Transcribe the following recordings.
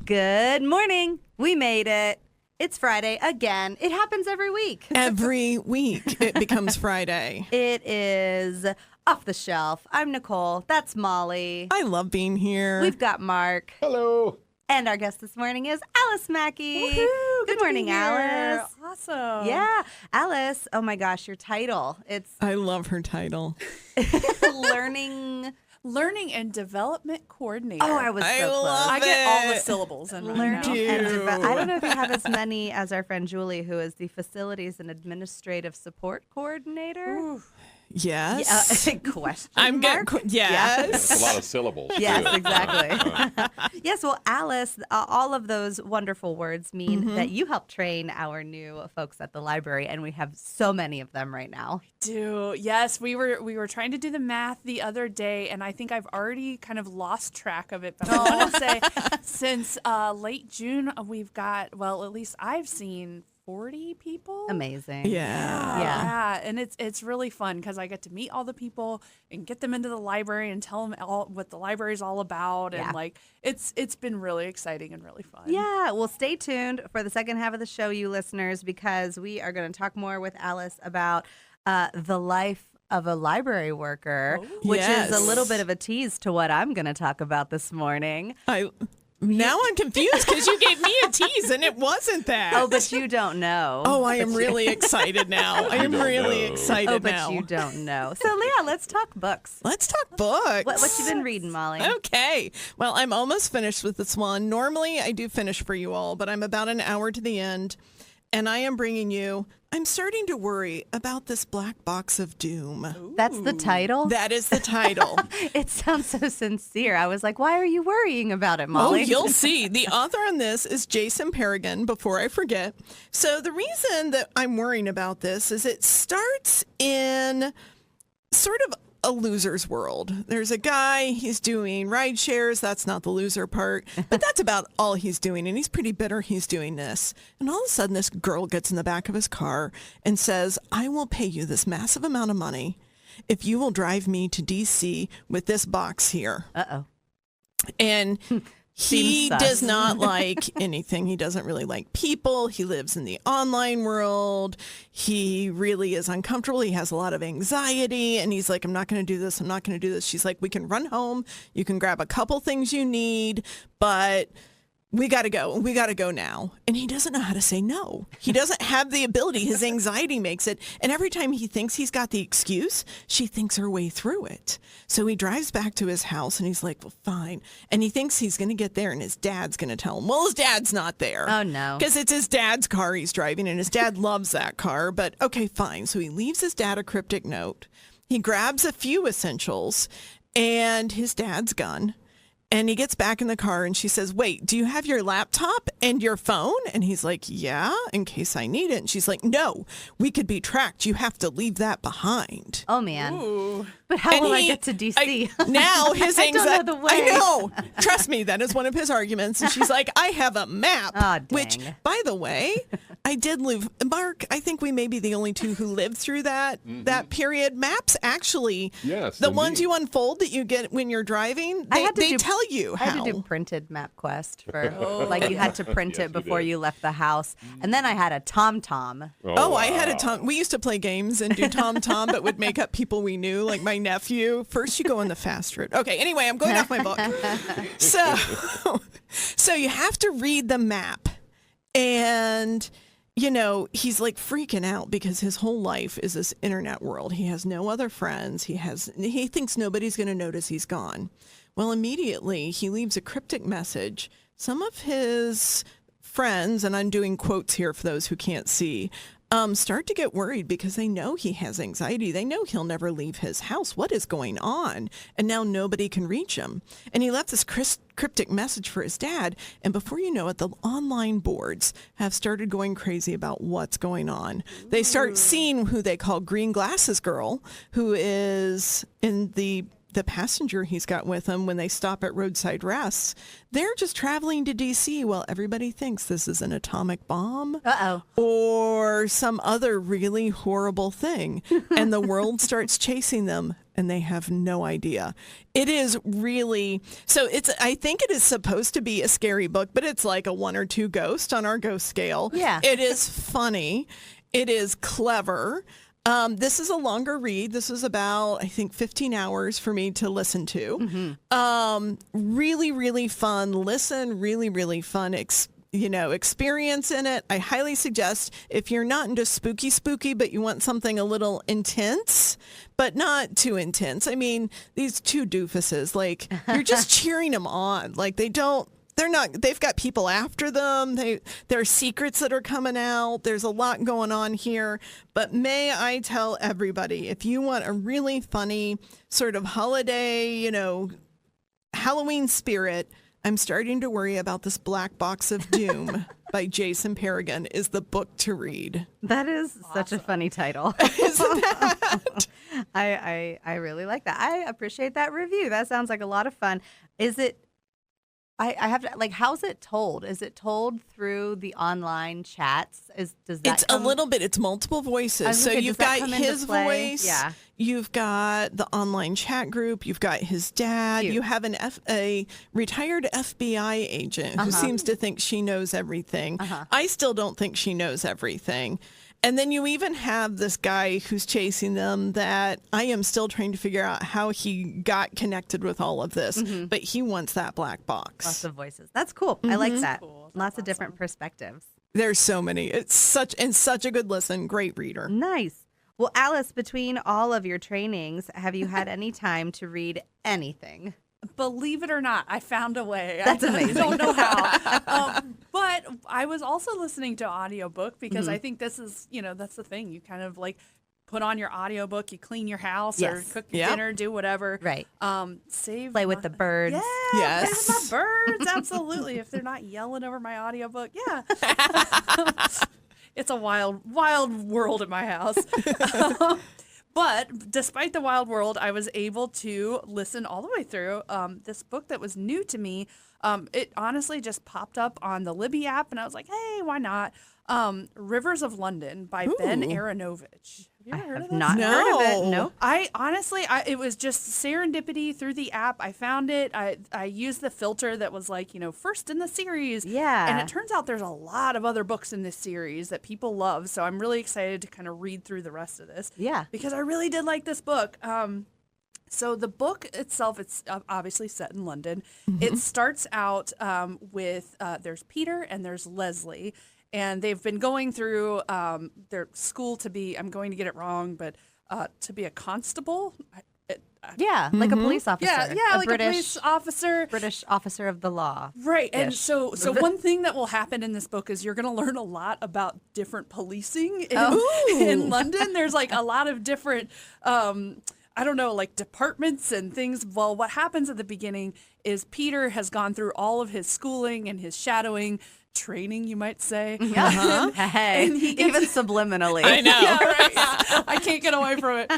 Good morning. We made it. It's Friday again. It happens every week. Every week it becomes Friday. It is Off the Shelf. I'm Nicole. That's Molly. I love being here. We've got Mark. Hello. And our guest this morning is Alice Mackey. Woohoo! Good morning, Alice. Awesome. Yeah. Alice, oh my gosh, your title. It's I love her title. Learning and Development Coordinator. Oh, I was so close. I get all the syllables in right now. I don't know if you have as many as our friend Julie, who is the Facilities and Administrative Support Coordinator. Ooh. Yes. Question I'm mark? getting yes. That's a lot of syllables. Yes, too. exactly. Yes, well, Alice, all of those wonderful words mean that you help train our new folks at the library, and we have so many of them right now. Yes, we were trying to do the math the other day, and I think I've already kind of lost track of it. But I want to say since late June, we've got, well, at least I've seen 40 people. Amazing. Yeah, and it's really fun because I get to meet all the people and get them into the library and tell them all what the library is all about, and like it's been really exciting and really fun. Yeah, well, stay tuned for the second half of the show, you listeners, because we are going to talk more with Alice about the life of a library worker, which is a little bit of a tease to what I'm going to talk about this morning. Now I'm confused because you gave me a tease and it wasn't that. Oh, but you don't know. Oh, I am really excited now. I am really excited now. Oh, but you don't know. So, Leah, let's talk books. Let's talk books. What you been reading, Molly? Okay. Well, I'm almost finished with this one. Normally, I do finish for you all, but I'm about an hour to the end, and I am bringing you, I'm starting to worry about this black box of doom. Ooh. That's the title? That is the title. It sounds so sincere. I was like, why are you worrying about it, Molly? Oh, you'll see. The author on this is Jason Pargin, before I forget. So the reason that I'm worrying about this is it starts in sort of a loser's world. There's a guy, he's doing ride shares. That's not the loser part, but that's about all he's doing. And he's pretty bitter he's doing this. And all of a sudden, this girl gets in the back of his car and says, I will pay you this massive amount of money if you will drive me to DC with this box here. Uh-oh. And he sus. does not like anything. He doesn't really like people. He lives in the online world. He really is uncomfortable. He has a lot of anxiety. And he's like, I'm not going to do this. I'm not going to do this. She's like, we can run home. You can grab a couple things you need, but we got to go. We got to go now. And he doesn't know how to say no. He doesn't have the ability. His anxiety makes it. And every time he thinks he's got the excuse, she thinks her way through it. So he drives back to his house and he's like, well, fine. And he thinks he's going to get there and his dad's going to tell him, well, his dad's not there. Oh, no. Because it's his dad's car he's driving and his dad loves that car. But okay, fine. So he leaves his dad a cryptic note. He grabs a few essentials and his dad's gun. And he gets back in the car and she says, wait, do you have your laptop and your phone? And he's like, yeah, in case I need it. And she's like, no, we could be tracked. You have to leave that behind. Oh, man. Ooh. But how will I get to D.C.? Now his I don't anxiety. know the way. I know. Trust me, that is one of his arguments. And she's like, I have a map. Oh, dang. Which, by the way, I did live. Mark, I think we may be the only two who lived through that period. Maps actually, Yes, the ones indeed. you unfold that you get when you're driving, they tell you I how. had to do printed MapQuest for, like, you had to print Yes, it before you left the house. And then I had a TomTom. Oh, I had a Tom. We used to play games and do Tom, but would make up people we knew, like my nephew. First, you go on the fast route. Okay, anyway, I'm going off my book. So you have to read the map. And, you know, he's like freaking out because his whole life is this internet world. He has no other friends. He thinks nobody's going to notice he's gone. Well, immediately he leaves a cryptic message. Some of his friends, and I'm doing quotes here for those who can't see, start to get worried because they know he has anxiety. They know he'll never leave his house. What is going on? And now nobody can reach him. And he left this cryptic message for his dad. And before you know it, the online boards have started going crazy about what's going on. They start seeing who they call Green Glasses Girl, who is in the the passenger he's got with him, when they stop at roadside rests, they're just traveling to D.C. while everybody thinks this is an atomic bomb or some other really horrible thing. And the world starts chasing them and they have no idea. It is really, I think it is supposed to be a scary book, but it's like a 1 or 2 ghost on our ghost scale. Yeah. It is funny. It is clever. This is a longer read. This was about, I think, 15 hours for me to listen to. Really, really fun listen, really, really fun experience in it. I highly suggest, if you're not into spooky, but you want something a little intense, but not too intense. I mean, these 2 doofuses, like, you're just cheering them on. Like, they've got people after them. There are secrets that are coming out. There's a lot going on here. But may I tell everybody, if you want a really funny sort of holiday, Halloween spirit, I'm starting to worry about this Black Box of Doom by Jason Pargin is the book to read. That is such a funny title. Isn't that? I really like that. I appreciate that review. That sounds like a lot of fun. Is it? I have to, like, how's it told? Is it told through the online chats? It's a little bit. It's multiple voices. So you've got his voice. Yeah. You've got the online chat group. You've got his dad. Cute. You have a retired FBI agent who seems to think she knows everything. I still don't think she knows everything. And then you even have this guy who's chasing them that I am still trying to figure out how he got connected with all of this. But he wants that black box. Lots of voices. That's cool. I like that. Cool. Lots of different perspectives. There's so many. It's such a good listen. Great reader. Nice. Well, Alice, between all of your trainings, have you had any time to read anything? Believe it or not, I found a way. That's amazing. I don't know how. But I was also listening to audiobook because I think this is, that's the thing. You kind of like put on your audiobook, you clean your house or cook your dinner, do whatever. Right. Play with the birds. Yeah. Yes. Play with my birds. Absolutely. If they're not yelling over my audiobook. Yeah. It's a wild world at my house. But despite the wild world, I was able to listen all the way through this book that was new to me. It honestly just popped up on the Libby app, and I was like, hey, why not? Rivers of London by Ben Aaronovitch. Have you ever heard of this? Not heard of it. Nope. I honestly, it was just serendipity through the app. I found it. I used the filter that was like, first in the series. Yeah. And it turns out there's a lot of other books in this series that people love. So I'm really excited to kind of read through the rest of this. Yeah. Because I really did like this book. So the book itself, it's obviously set in London. It starts out with there's Peter and there's Leslie. And they've been going through their school to be, I'm going to get it wrong, but to be a constable. Like a police officer. Yeah, like a police officer. British officer of the law. Right. And so one thing that will happen in this book is you're going to learn a lot about different policing in London. There's like a lot of different, like departments and things. Well, what happens at the beginning is Peter has gone through all of his schooling and his shadowing training, you might say. And he even subliminally. I know. Yeah, right. Yeah. I can't get away from it.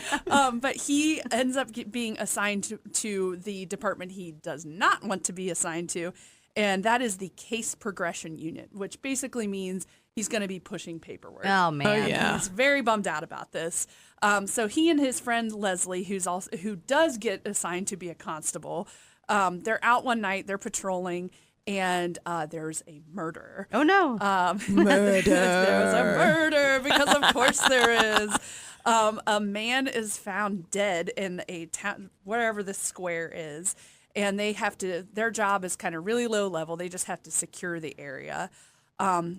But he ends up being assigned to the department he does not want to be assigned to, and that is the case progression unit, which basically means he's going to be pushing paperwork. Oh, man. Oh, yeah. He's very bummed out about this. So he and his friend Leslie, who does get assigned to be a constable, they're out one night, they're patrolling, and there's a murder. Oh, no. Murder. There's a murder, because of course there is. A man is found dead in a town, wherever this square is, and their job is kind of really low level. They just have to secure the area.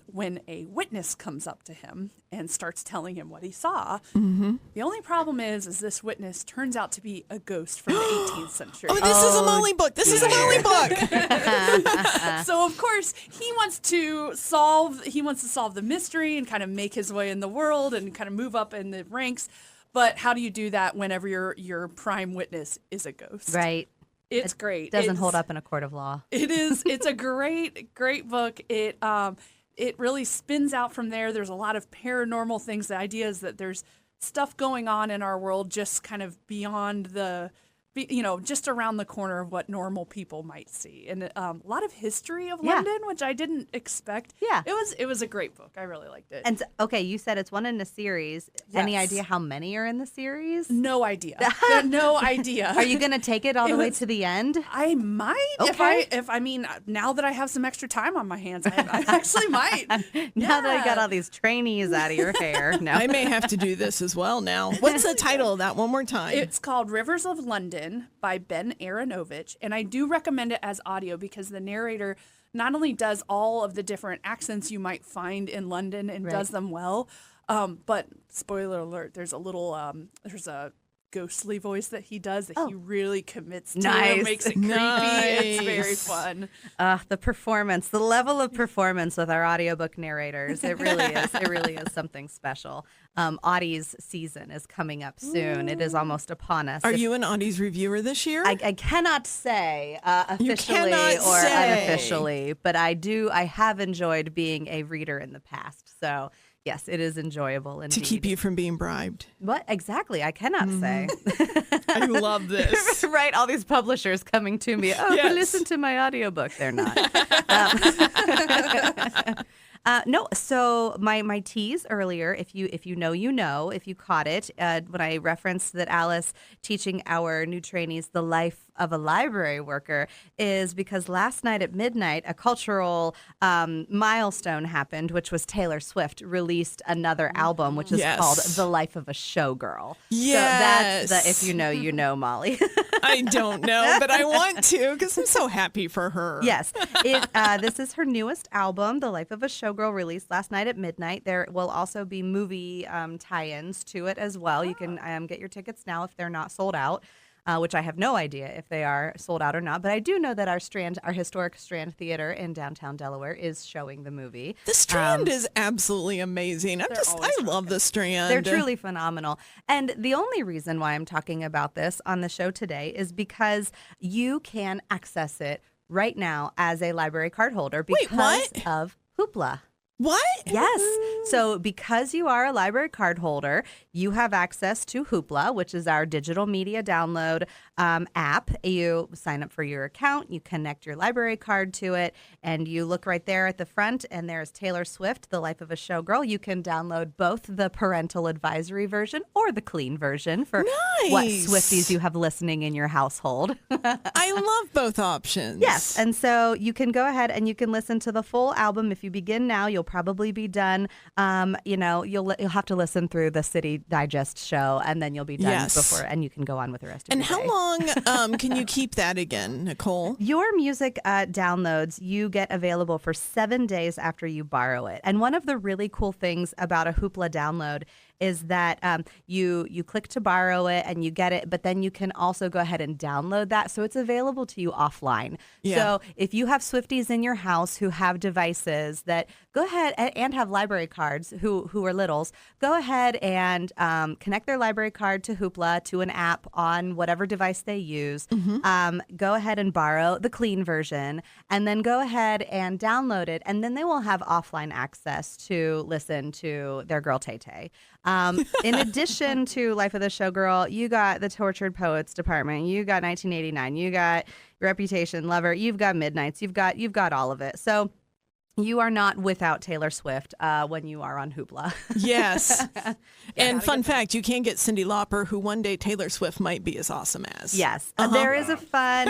When a witness comes up to him and starts telling him what he saw. The only problem is this witness turns out to be a ghost from the 18th century. Oh, this is a Molly book. This is a Molly book. So of course he wants to solve the mystery and kind of make his way in the world and kind of move up in the ranks. But how do you do that whenever your prime witness is a ghost? Right. It's great. Doesn't hold up in a court of law. It is. It's a great book. It really spins out from there. There's a lot of paranormal things. The idea is that there's stuff going on in our world just kind of beyond the just around the corner of what normal people might see, and a lot of history of London, which I didn't expect. Yeah, it was a great book. I really liked it. And so, okay, you said it's one in a series. Yes. Any idea how many are in the series? No idea. No idea. Are you going to take it all the way to the end? I might. Okay. If I mean, now that I have some extra time on my hands, I actually might. Now that I got all these trainees out of your hair. No. I may have to do this as well now. What's the title of that one more time? It's called Rivers of London by Ben Aaronovitch, and I do recommend it as audio because the narrator not only does all of the different accents you might find in London and does them well, but spoiler alert, there's a ghostly voice that he does that he really commits to. Nice. Makes it creepy. It's very fun. The performance, the level of performance with our audiobook narrators, it really is. It really is something special. Audie's season is coming up soon. It is almost upon us. Are you an Audie's reviewer this year? I cannot say officially or say. unofficially, but I have enjoyed being a reader in the past. So yes, it is enjoyable indeed. To keep you from being bribed. What exactly? I cannot say. I love this. Right, all these publishers coming to me. Oh, Yes. listen to my audiobook. They're not. No, so my tease earlier, if you know, you know, if you caught it, when I referenced that Alice teaching our new trainees the life of a library worker is because last night at midnight, a cultural milestone happened, which was Taylor Swift released another album, which is called The Life of a Showgirl. Yes. So that's the if you know, you know, Molly. I don't know, but I want to because I'm so happy for her. Yes. This is her newest album, The Life of a Showgirl, released last night at midnight. There will also be movie tie-ins to it as well. You can get your tickets now if they're not sold out. Which I have no idea if they are sold out or not. But I do know that our historic Strand Theater in downtown Delaware is showing the movie. The Strand is absolutely amazing. I love the Strand. They're truly phenomenal. And the only reason why I'm talking about this on the show today is because you can access it right now as a library card holder because of Hoopla. What? Yes. So because you are a library card holder, you have access to Hoopla, which is our digital media download app. You sign up for your account, you connect your library card to it, and you look right there at the front, and there's Taylor Swift, The Life of a Showgirl. You can download both the parental advisory version or the clean version for what Swifties you have listening in your household. I love both options. Yes. And so you can go ahead and you can listen to the full album. If you begin now, you'll probably be done. You'll have to listen through the City Digest show, and then you'll be done before, and you can go on with the rest of your day. And how long can you keep that again, Nicole? Your music downloads you get available for 7 days after you borrow it. And one of the really cool things about a Hoopla download is that you click to borrow it and you get it, but then you can also go ahead and download that. So it's available to you offline. Yeah. So if you have Swifties in your house who have devices that go ahead and have library cards who are littles, go ahead and connect their library card to Hoopla, to an app on whatever device they use. Go ahead and borrow the clean version and then go ahead and download it. And then they will have offline access to listen to their girl Tay Tay. In addition to Life of the Showgirl, you got the Tortured Poets Department, you got 1989, you got Reputation, Lover, you've got Midnights, you've got all of it. So you are not without Taylor Swift when you are on Hoopla. Yes. And fun fact, you can get Cyndi Lauper, who one day Taylor Swift might be as awesome as. Yes. There is a fun,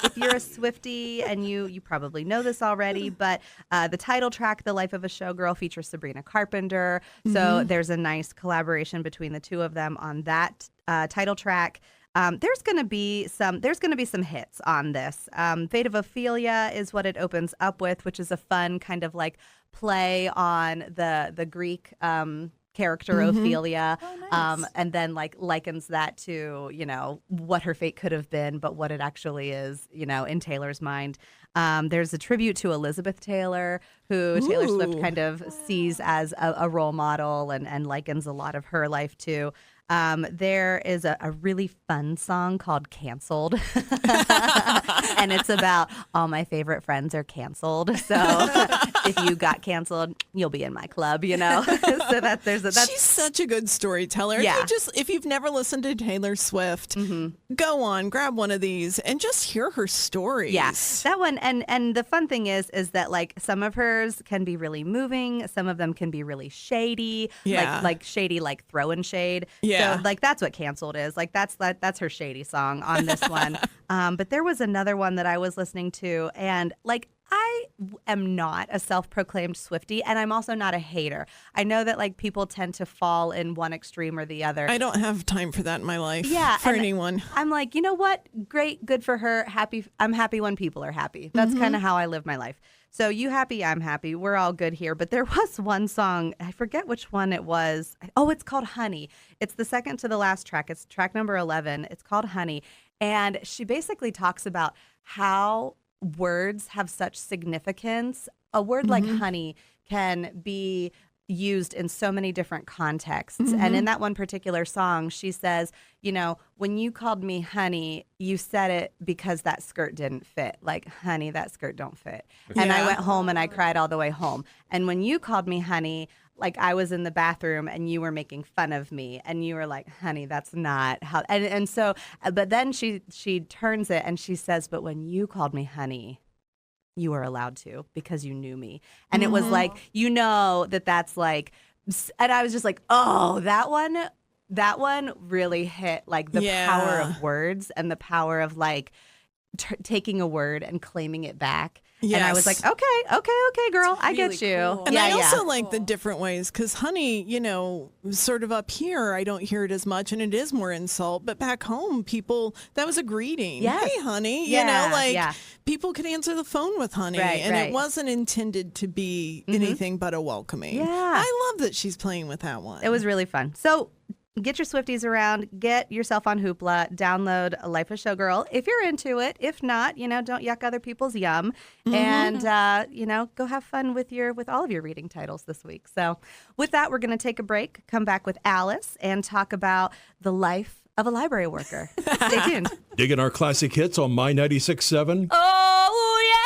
if you're a Swiftie, and you probably know this already, but the title track, The Life of a Showgirl, features Sabrina Carpenter. So there's a nice collaboration between the two of them on that title track. There's going to be some hits on this. Fate of Ophelia is what it opens up with, which is a fun kind of like play on the Greek character Ophelia, and then like likens that to what her fate could have been, but what it actually is, in Taylor's mind. There's a tribute to Elizabeth Taylor, who Taylor Swift kind of sees as a role model and likens a lot of her life to. There is a really fun song called Canceled. And it's about all my favorite friends are canceled. So if you got canceled, you'll be in my club, So that's She's such a good storyteller. Yeah. If you've never listened to Taylor Swift, go on, grab one of these and just hear her stories. Yeah, that one. And the fun thing is that like some of hers can be really moving. Some of them can be really shady. Yeah. Like shady, like throwing shade. Yeah. So like that's what Canceled is. Like that's her shady song on this one. But there was another one that I was listening to, and like I am not a self-proclaimed Swiftie, and I'm also not a hater. I know that like people tend to fall in one extreme or the other. I don't have time for that in my life. Yeah, for and anyone. I'm like, you know what? Great, good for her. Happy. I'm happy when people are happy. That's kind of how I live my life. So you happy, I'm happy. We're all good here. But there was one song, I forget which one it was. Oh, it's called Honey. It's the second to the last track. It's track number 11. It's called Honey. And she basically talks about how words have such significance. A word like honey can be used in so many different contexts. And in that one particular song, she says, when you called me honey, you said it because that skirt didn't fit. Like, honey, that skirt don't fit. And I went home and I cried all the way home. And when you called me honey, like I was in the bathroom and you were making fun of me and you were like, honey, that's not how. And so, but then she turns it and she says, but when you called me honey, you were allowed to because you knew me. And it was like, that's like, and I was just like, oh, that one really hit like the power of words and the power of like taking a word and claiming it back. Yes. And I was like, okay, girl, I get you. Cool. And I also like the different ways because honey, sort of up here, I don't hear it as much and it is more insult. But back home, people, that was a greeting. Yes. Hey, honey, people could answer the phone with honey. Right, and right. it wasn't intended to be anything but a welcoming. Yeah. I love that she's playing with that one. It was really fun. So get your Swifties around, get yourself on Hoopla, download Life of Showgirl if you're into it. If not, don't yuck other people's yum. And, go have fun with all of your reading titles this week. So with that, we're going to take a break, come back with Alice, and talk about the life of a library worker. Stay tuned. Digging our classic hits on My 96.7? Oh, yeah!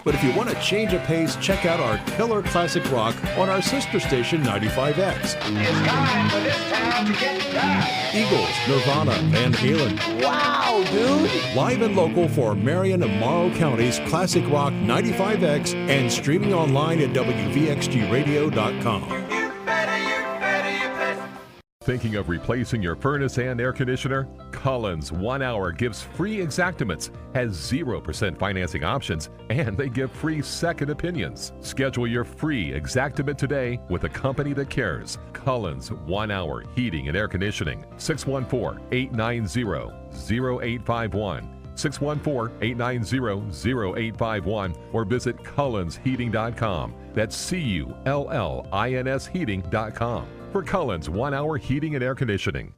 But if you want to change a pace, check out our killer classic rock on our sister station 95X. It's time for this town to get back. Eagles, Nirvana, Van Halen. Wow, dude. Live and local for Marion and Morrow Counties Classic Rock 95X and streaming online at WVXGradio.com. Thinking of replacing your furnace and air conditioner? Collins 1 Hour gives free Exactimates, has 0% financing options, and they give free second opinions. Schedule your free Exactimate today with a company that cares. Collins 1 Hour Heating and Air Conditioning, 614-890-0851. 614-890-0851 or visit CullinsHeating.com. That's CULLINS Heating.com. For Collins 1 Hour Heating and Air Conditioning.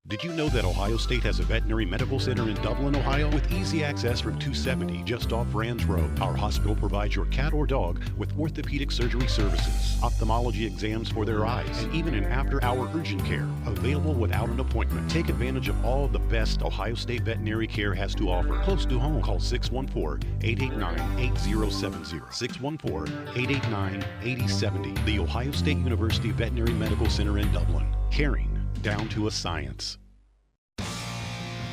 Did you know that Ohio State has a veterinary medical center in Dublin, Ohio, with easy access from 270 just off Rands Road? Our hospital provides your cat or dog with orthopedic surgery services, ophthalmology exams for their eyes, and even an after-hour urgent care available without an appointment. Take advantage of all the best Ohio State veterinary care has to offer. Close to home. Call 614-889-8070. 614-889-8070. The Ohio State University Veterinary Medical Center in Dublin. Caring down to a science.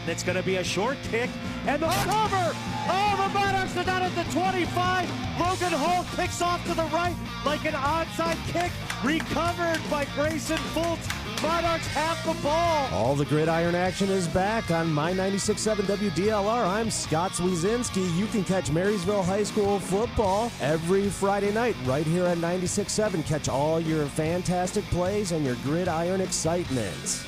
It's going to be a short kick, and the cover! Oh, the Monarchs are down at the 25. Logan Hall kicks off to the right like an onside kick, recovered by Grayson Fultz. Monarchs have the ball. All the gridiron action is back on My 96.7 WDLR. I'm Scott Swezinski. You can catch Marysville High School football every Friday night right here at 96.7. Catch all your fantastic plays and your gridiron excitement.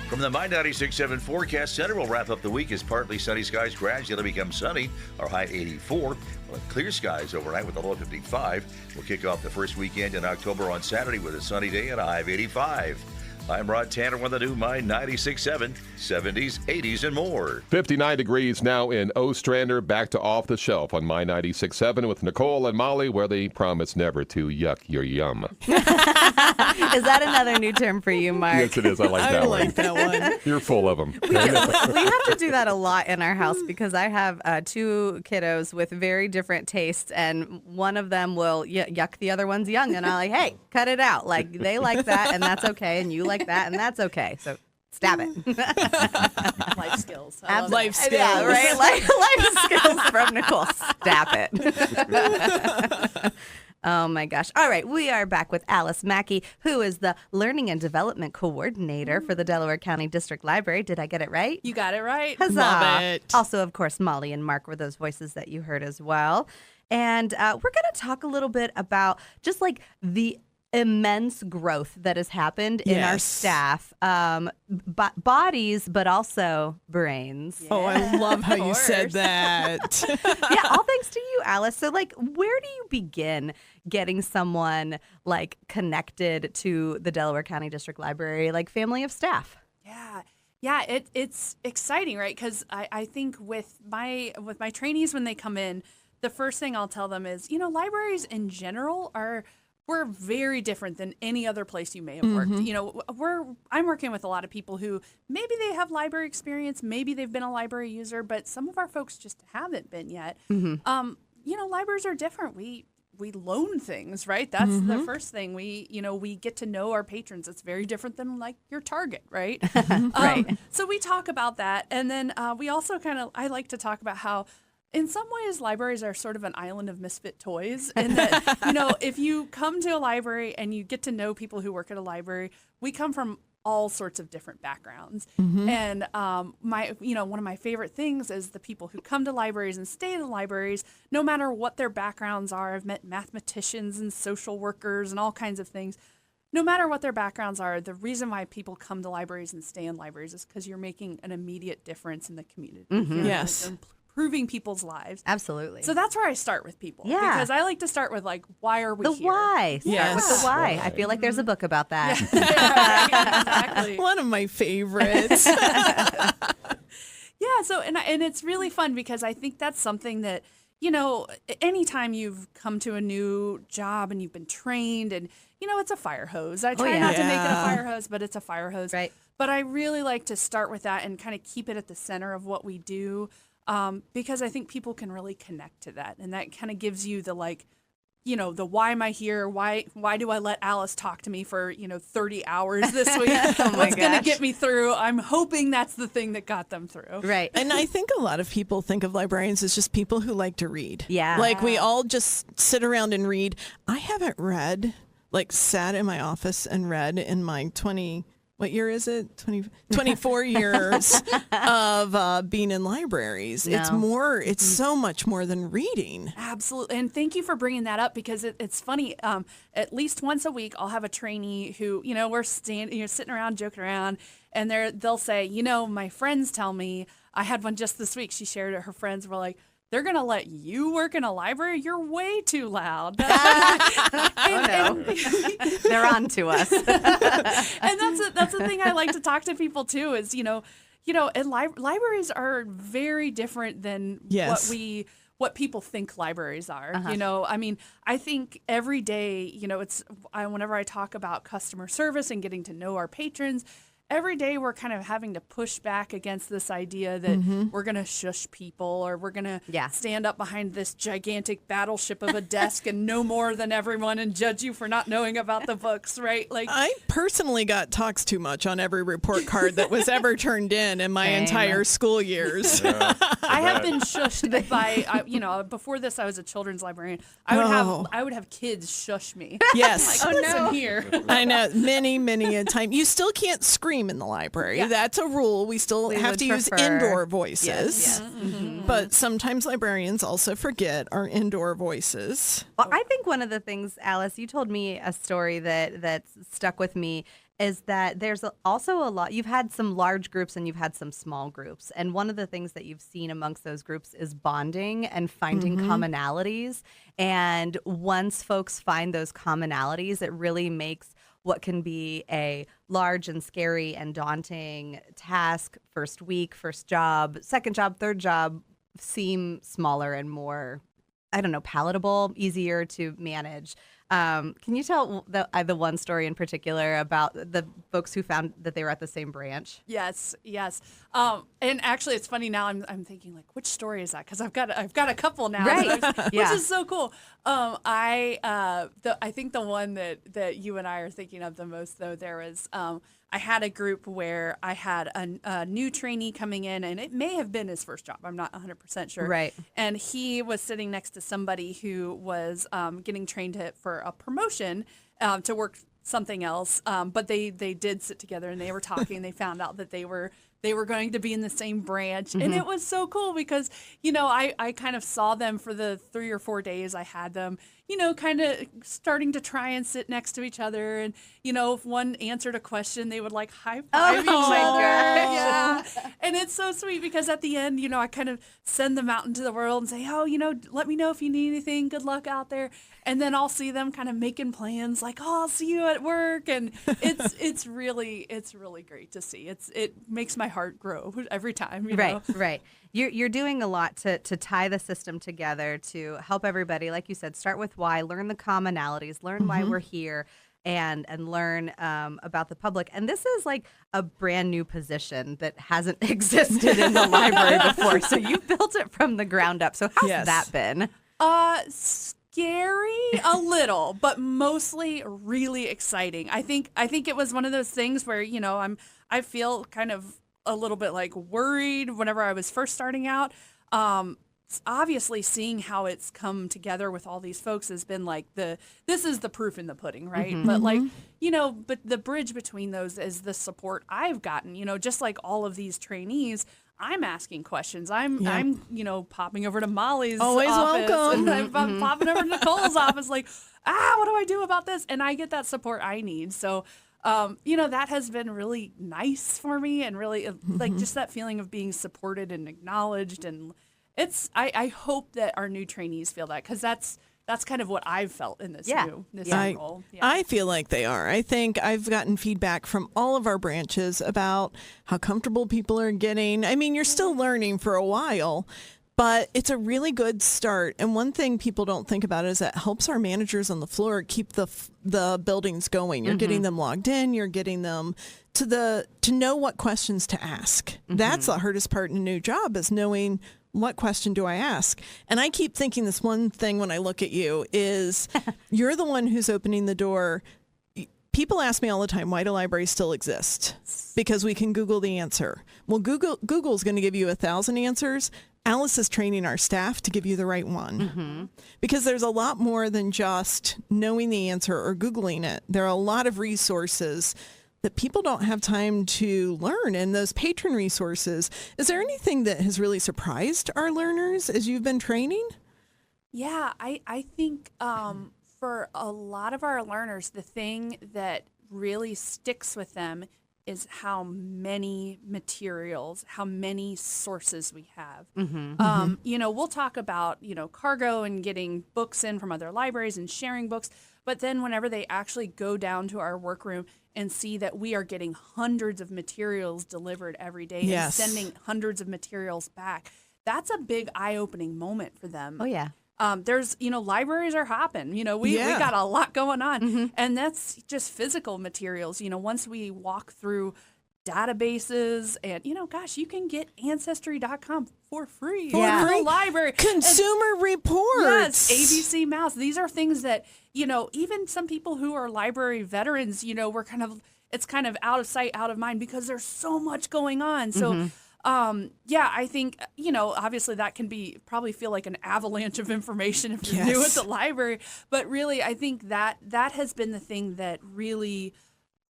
From the My 96.7 Forecast Center, we'll wrap up the week as partly sunny skies gradually become sunny. Our high 84. We'll have clear skies overnight with a low 55. We'll kick off the first weekend in October on Saturday with a sunny day and a high of 85. I'm Rod Tanner with the new My 96.7, 70s, 80s, and more. 59 degrees now in Ostrander. Back to Off the Shelf on My 96.7 with Nicole and Molly, where they promise never to yuck your yum. Is that another new term for you, Mark? Yes, it is. I like that one. I like that one. You're full of them. We have to do that a lot in our house because I have two kiddos with very different tastes, and one of them will yuck the other one's young, and I'm like, hey, cut it out. Like, they like that, and that's okay, and you like that, and that's okay. So stab it. Life skills. Life skills. Yeah, right? Life skills from Nicole. Stab it. Oh, my gosh. All right. We are back with Alice Mackey, who is the Learning and Development Coordinator for the Delaware County District Library. Did I get it right? You got it right. Huzzah. Love it. Also, of course, Molly and Mark were those voices that you heard as well. And we're going to talk a little bit about just like the immense growth that has happened in our staff, bodies, but also brains. Yeah. Oh, I love how you said that. Yeah, all thanks to you, Alice. So, like, where do you begin getting someone, like, connected to the Delaware County District Library, like family of staff? Yeah, it's exciting, right? Because I think with my trainees when they come in, the first thing I'll tell them is, libraries in general we're very different than any other place you may have worked. I'm working with a lot of people who maybe they have library experience, maybe they've been a library user, but some of our folks just haven't been yet. Libraries are different. We loan things, right? That's the first thing. We get to know our patrons. It's very different than like your Target, right? Right. So we talk about that, and then we also I like to talk about how, in some ways, libraries are sort of an island of misfit toys. In that, if you come to a library and you get to know people who work at a library, we come from all sorts of different backgrounds. And one of my favorite things is the people who come to libraries and stay in libraries, no matter what their backgrounds are. I've met mathematicians and social workers and all kinds of things. No matter what their backgrounds are, the reason why people come to libraries and stay in libraries is because you're making an immediate difference in the community. Yes. Improving people's lives. Absolutely. So that's where I start with people. Yeah. Because I like to start with, like, why are we the here? why. Start Yes. with the why. I feel like there's a book about that. Exactly. One of my favorites. Yeah. So, and it's really fun because I think that's something that, anytime you've come to a new job and you've been trained and, it's a fire hose. I try not to make it a fire hose, but it's a fire hose. Right. But I really like to start with that and kind of keep it at the center of what we do. Because I think people can really connect to that. And that kind of gives you the, the why am I here? Why do I let Alice talk to me for, 30 hours this week? What's going to get me through? I'm hoping that's the thing that got them through. Right. And I think a lot of people think of librarians as just people who like to read. Yeah. Like we all just sit around and read. I haven't read, sat in my office and read in my what year is it? 24 years of being in libraries. No. It's so much more than reading. Absolutely. And thank you for bringing that up because it's funny. At least once a week, I'll have a trainee who, we're sitting around, joking around, and they'll say, my friends tell me, I had one just this week. She shared it. Her friends were like, they're going to let you work in a library? You're way too loud. No. They're on to us. And that's the thing I like to talk to people too is, and libraries are very different than what people think libraries are. I think every day, whenever I talk about customer service and getting to know our patrons, every day we're kind of having to push back against this idea that we're going to shush people or we're going to stand up behind this gigantic battleship of a desk and know more than everyone and judge you for not knowing about the books, right? Like, I personally got talks too much on every report card that was ever turned in my entire school years. I have been shushed by, before this I was a children's librarian. I would have kids shush me. Yes. Listen here. I know, many a time. You still can't scream in the library. Yeah. That's a rule. We still have to use indoor voices. Yes. But sometimes librarians also forget our indoor voices. Well, I think one of the things, Alice, you told me a story that stuck with me is that there's also a lot. You've had some large groups and you've had some small groups. And one of the things that you've seen amongst those groups is bonding and finding commonalities. And once folks find those commonalities, it really makes what can be a large and scary and daunting task, first week, first job, second job, third job, seem smaller and more, I don't know, palatable, easier to manage. Can you tell the one story in particular about the folks who found that they were at the same branch? Yes. And actually, it's funny now. I'm thinking like, which story is that? Because I've got a couple now, right? Which is so cool. I think the one that you and I are thinking of the most, though, there was I had a group where I had a new trainee coming in, and it may have been his first job. I'm not 100% sure. Right. And he was sitting next to somebody who was getting trained for a promotion to work something else. But they did sit together and they were talking. They found out that they were going to be in the same branch. And it was so cool because, I kind of saw them for the 3 or 4 days I had them, kind of starting to try and sit next to each other. And, if one answered a question, they would like high five each other. Yeah. And it's so sweet because at the end, I kind of send them out into the world and say, let me know if you need anything. Good luck out there. And then I'll see them kind of making plans like, I'll see you at work. And it's really great to see. It makes my heart grow every time. Right. You're doing a lot to tie the system together to help everybody, like you said, start with why, learn the commonalities, learn why we're here, and learn about the public. And this is like a brand new position that hasn't existed in the library before. So you built it from the ground up. So how's that been? Scary a little, but mostly really exciting. I think it was one of those things where, I feel kind of a little bit like worried whenever I was first starting out. Obviously seeing how it's come together with all these folks has been like this is the proof in the pudding, right? But like, but the bridge between those is the support I've gotten, just like all of these trainees. I'm asking questions. I'm popping over to Molly's always office. welcome. And I'm popping over to Nicole's office like, what do I do about this? And I get that support I need. So, that has been really nice for me and really like just that feeling of being supported and acknowledged. And I hope that our new trainees feel that because that's kind of what I've felt in this new role. Yeah. I feel like they are. I think I've gotten feedback from all of our branches about how comfortable people are getting. I mean, you're still learning for a while, but it's a really good start. And one thing people don't think about is that helps our managers on the floor keep the buildings going. You're getting them logged in. You're getting them to know what questions to ask. That's the hardest part in a new job is knowing what question do I ask? And I keep thinking this one thing when I look at you is you're the one who's opening the door. People ask me all the time, why do libraries still exist? Because we can Google the answer. Well, Google's going to give you 1,000 answers. Alice is training our staff to give you the right one. Because there's a lot more than just knowing the answer or Googling it. There are a lot of resources that people don't have time to learn, and those patron resources. Is there anything that has really surprised our learners as you've been training? Yeah, I think for a lot of our learners, the thing that really sticks with them is how many materials, how many sources we have. We'll talk about, cargo and getting books in from other libraries and sharing books, but then whenever they actually go down to our workroom and see that we are getting hundreds of materials delivered every day and sending hundreds of materials back, that's a big eye-opening moment for them. Oh, yeah. There's, libraries are hopping. We got a lot going on. And that's just physical materials. Once we walk through databases and, you can get Ancestry.com for free. For free. The library. Consumer reports. Yes, ABC Mouse. These are things that, even some people who are library veterans, it's kind of out of sight, out of mind because there's so much going on. So, I think, obviously that can probably feel like an avalanche of information if you're new at the library. But really, I think that has been the thing that really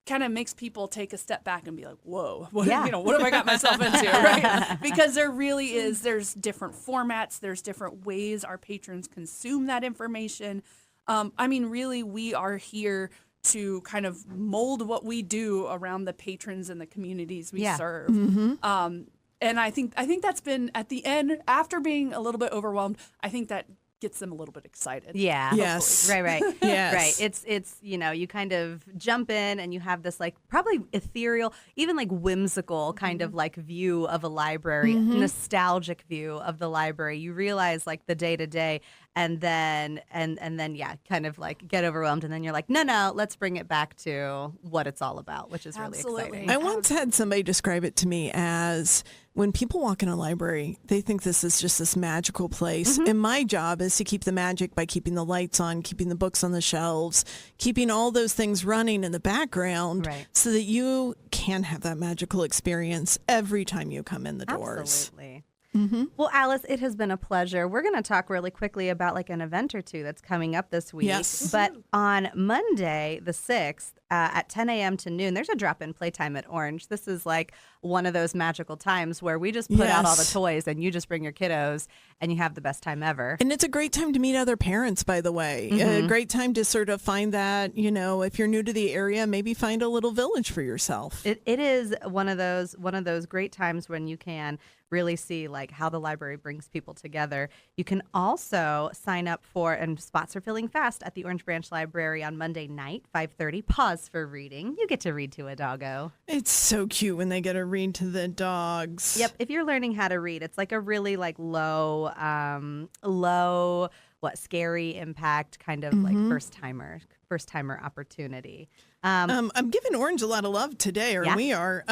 kind of makes people take a step back and be like, whoa, what have I got myself into, right? Because there's different formats, there's different ways our patrons consume that information. Really, we are here to kind of mold what we do around the patrons and the communities we serve. And I think that's been, at the end, after being a little bit overwhelmed, I think that gets them a little bit excited. Yeah. Yes. Right. Yes. Right. It's you kind of jump in and you have this like probably ethereal, even like whimsical kind of like view of a library, nostalgic view of the library. You realize like the day to day, and then yeah, kind of like get overwhelmed, and then you're like, no, let's bring it back to what it's all about, which is really exciting. I once had somebody describe it to me as when people walk in a library, they think this is just this magical place. And my job is to keep the magic by keeping the lights on, keeping the books on the shelves, keeping all those things running in the background so that you can have that magical experience every time you come in the doors. Absolutely. Well, Alice, it has been a pleasure. We're going to talk really quickly about like an event or two that's coming up this week. Yes. But on Monday, the 6th, at 10 a.m. to noon, there's a drop-in playtime at Orange. This is like one of those magical times where we just put out all the toys and you just bring your kiddos and you have the best time ever. And it's a great time to meet other parents, by the way. A great time to sort of find that, if you're new to the area, maybe find a little village for yourself. It is one of those great times when you can really see like how the library brings people together. You can also sign up for, and spots are filling fast at the Orange Branch Library on Monday night, 5:30. Pause for reading. You get to read to a doggo. It's so cute when they get to read to the dogs. Yep. If you're learning how to read, it's like a really like low, scary impact kind of like first timer opportunity. I'm giving Orange a lot of love today, or we are.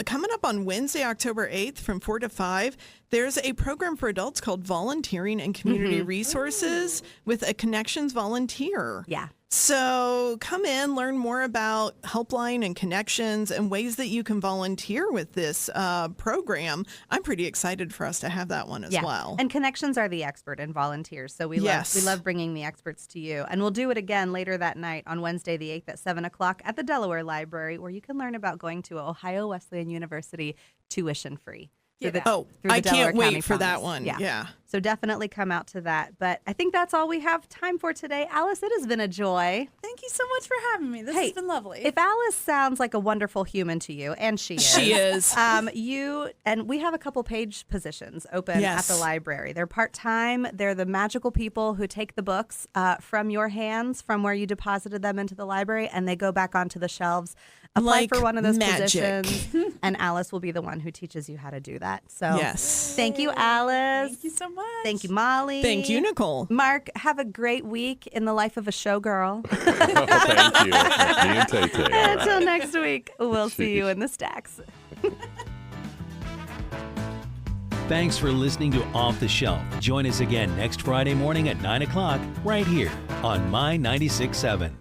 Coming up on Wednesday, October 8th from 4 to 5, there's a program for adults called Volunteering and Community Resources with a Connections volunteer. Yeah. So come in, learn more about Helpline and Connections and ways that you can volunteer with this program. I'm pretty excited for us to have that one as well. And Connections are the expert in volunteers, so we love bringing the experts to you. And we'll do it again later that night on Wednesday the 8th at 7 o'clock at the Delaware Library, where you can learn about going to Ohio Wesleyan University tuition-free. I can't wait for that one. Yeah. So definitely come out to that. But I think that's all we have time for today. Alice, it has been a joy. Thank you so much for having me. This has been lovely. If Alice sounds like a wonderful human to you, and she is. She is. We have a couple page positions open at the library. They're part-time. They're the magical people who take the books from your hands, from where you deposited them into the library, and they go back onto the shelves. Apply for one of those positions, and Alice will be the one who teaches you how to do that. So thank you, Alice. Thank you so much. Thank you, Molly. Thank you, Nicole. Mark, have a great week in the life of a showgirl. Thank you. Me and Tay-Tay. Until next week, we'll see you in the stacks. Thanks for listening to Off the Shelf. Join us again next Friday morning at 9 o'clock right here on My 96.7.